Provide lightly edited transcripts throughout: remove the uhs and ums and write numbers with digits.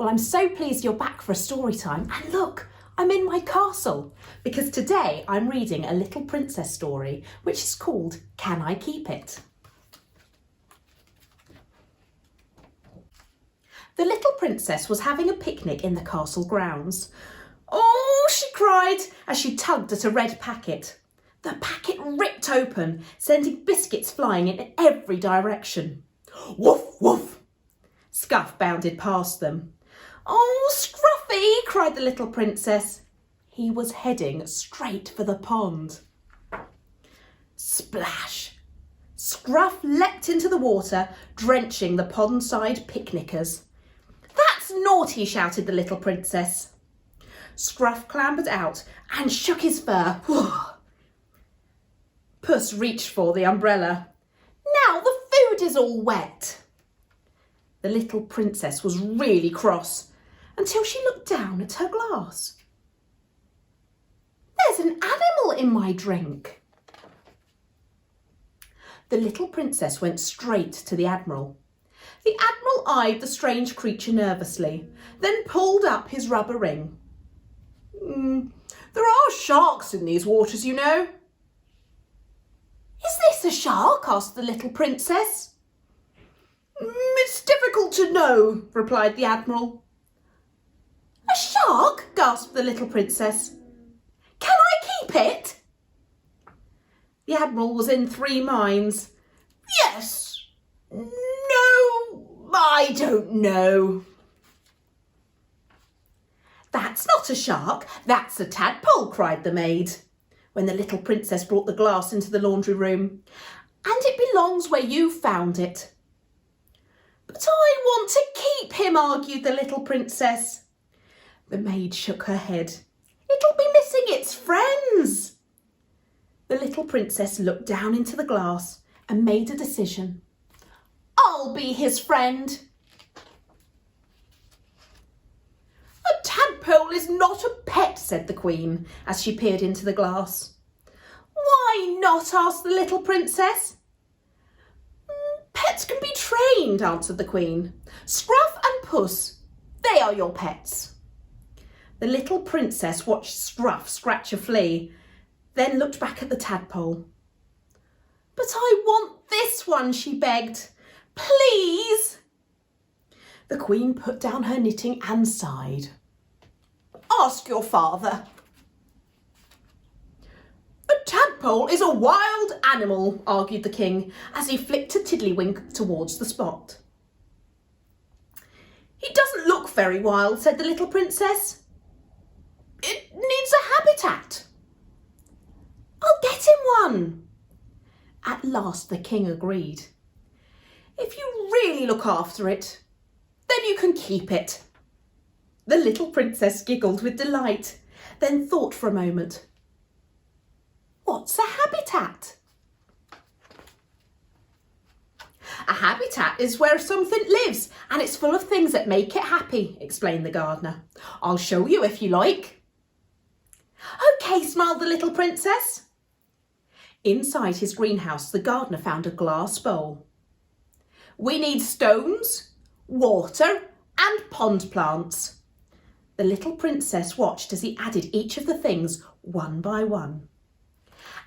Well, I'm so pleased you're back for a story time. And look, I'm in my castle because today I'm reading a little princess story which is called Can I Keep It? The little princess was having a picnic in the castle grounds. Oh, she cried as she tugged at a red packet. The packet ripped open, sending biscuits flying in every direction. Woof, woof! Scuff bounded past them. Oh, Scruffy, cried the little princess. He was heading straight for the pond. Splash! Scruff leapt into the water, drenching the pondside picnickers. That's naughty, shouted the little princess. Scruff clambered out and shook his fur. Puss reached for the umbrella. Now the food is all wet. The little princess was really cross until she looked down at her glass. There's an animal in my drink. The little princess went straight to the Admiral. The Admiral eyed the strange creature nervously, then pulled up his rubber ring. There are sharks in these waters, you know. Is this a shark? Asked the little princess. It's difficult to know, replied the Admiral. A shark? Gasped the little princess. Can I keep it? The Admiral was in three minds. Yes. No, I don't know. That's not a shark, that's a tadpole, cried the maid, when the little princess brought the glass into the laundry room. And it belongs where you found it. But I want to keep him, argued the little princess. The maid shook her head. It'll be missing its friends. The little princess looked down into the glass and made a decision. I'll be his friend. A tadpole is not a pet, said the Queen as she peered into the glass. Why not? Asked the little princess. Pets can be trained, answered the Queen. Scruff and Puss, they are your pets. The little princess watched Scruff scratch a flea, then looked back at the tadpole. But I want this one, she begged. Please. The Queen put down her knitting and sighed. Ask your father. A tadpole is a wild animal, argued the King as he flicked a tiddlywink towards the spot. He doesn't look very wild, said the little princess. It needs a habitat. I'll get him one. At last the King agreed. If you really look after it, then you can keep it. The little princess giggled with delight, then thought for a moment. What's a habitat? A habitat is where something lives and it's full of things that make it happy, explained the gardener. I'll show you if you like. Okay, smiled the little princess. Inside his greenhouse, the gardener found a glass bowl. We need stones, water and pond plants. The little princess watched as he added each of the things one by one.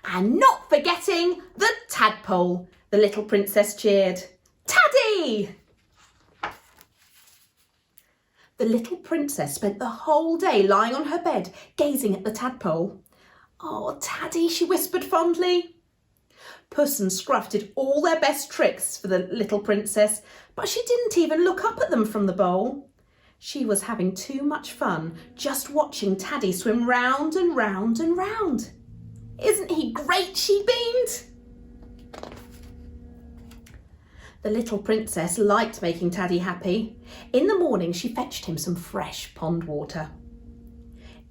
And not forgetting the tadpole, the little princess cheered. Taddy! The little princess spent the whole day lying on her bed, gazing at the tadpole. Oh, Taddy, she whispered fondly. Puss and Scruff did all their best tricks for the little princess, but she didn't even look up at them from the bowl. She was having too much fun just watching Taddy swim round and round and round. Isn't he great? She beamed. The little princess liked making Taddy happy. In the morning, she fetched him some fresh pond water.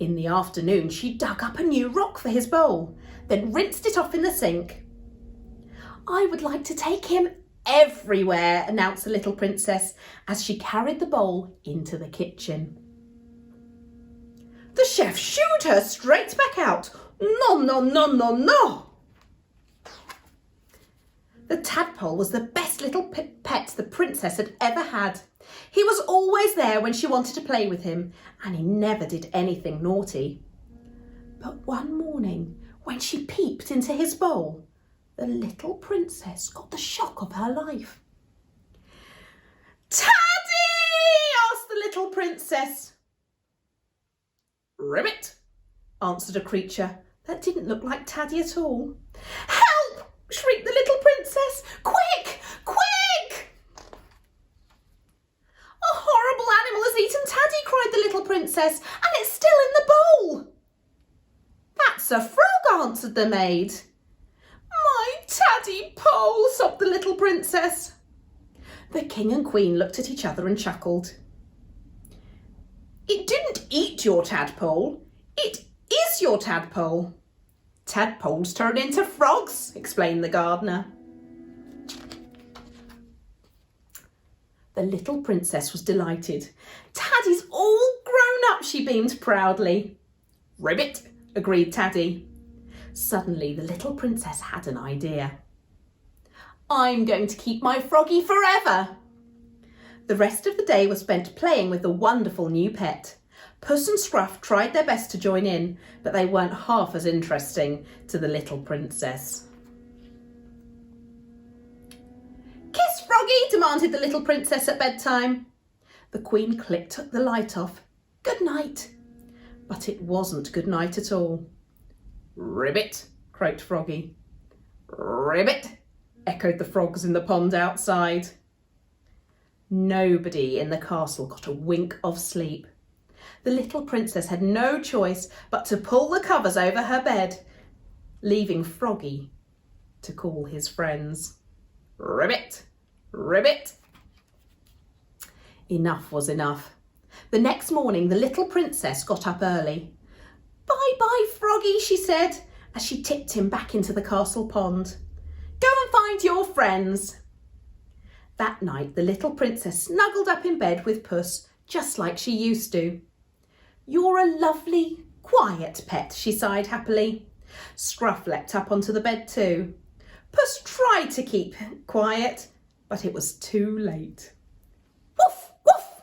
In the afternoon, she dug up a new rock for his bowl, then rinsed it off in the sink. I would like to take him everywhere, announced the little princess as she carried the bowl into the kitchen. The chef shooed her straight back out. No, no, no, no, no. The tadpole was the best little pet the princess had ever had. He was always there when she wanted to play with him, and he never did anything naughty. But one morning, when she peeped into his bowl, the little princess got the shock of her life. "Taddy!" asked the little princess. "Ribbit," answered a creature that didn't look like Taddy at all. "Help!" shrieked the little princess. "Quick! Quick!" "A horrible animal has eaten Taddy," cried the little princess, "and it's still in the bowl." "That's a frog," answered the maid. "My tadpole," sobbed the little princess. The king and queen looked at each other and chuckled. "It didn't eat your tadpole. It is your tadpole." "Tadpoles turn into frogs," explained the gardener. The little princess was delighted. "Taddy's all grown up," she beamed proudly. "Ribbit," agreed Taddy. Suddenly, the little princess had an idea. "I'm going to keep my froggy forever." The rest of the day was spent playing with the wonderful new pet. Puss and Scruff tried their best to join in, but they weren't half as interesting to the little princess. "Kiss Froggy," demanded the little princess at bedtime. The queen clicked the light off. "Good night." But it wasn't good night at all. "Ribbit," croaked Froggy. "Ribbit," echoed the frogs in the pond outside. Nobody in the castle got a wink of sleep. The little princess had no choice but to pull the covers over her bed, leaving Froggy to call his friends. "Ribbit, ribbit." Enough was enough. The next morning, the little princess got up early. "Bye-bye, Froggy," she said, as she tipped him back into the castle pond. "Go and find your friends." That night, the little princess snuggled up in bed with Puss, just like she used to. "You're a lovely, quiet pet," she sighed happily. Scruff leapt up onto the bed too. Puss tried to keep quiet, but it was too late. "Woof, woof!"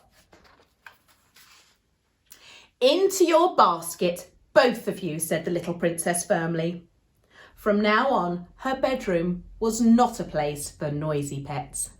"Into your basket, both of you," said the little princess firmly. From now on, her bedroom was not a place for noisy pets.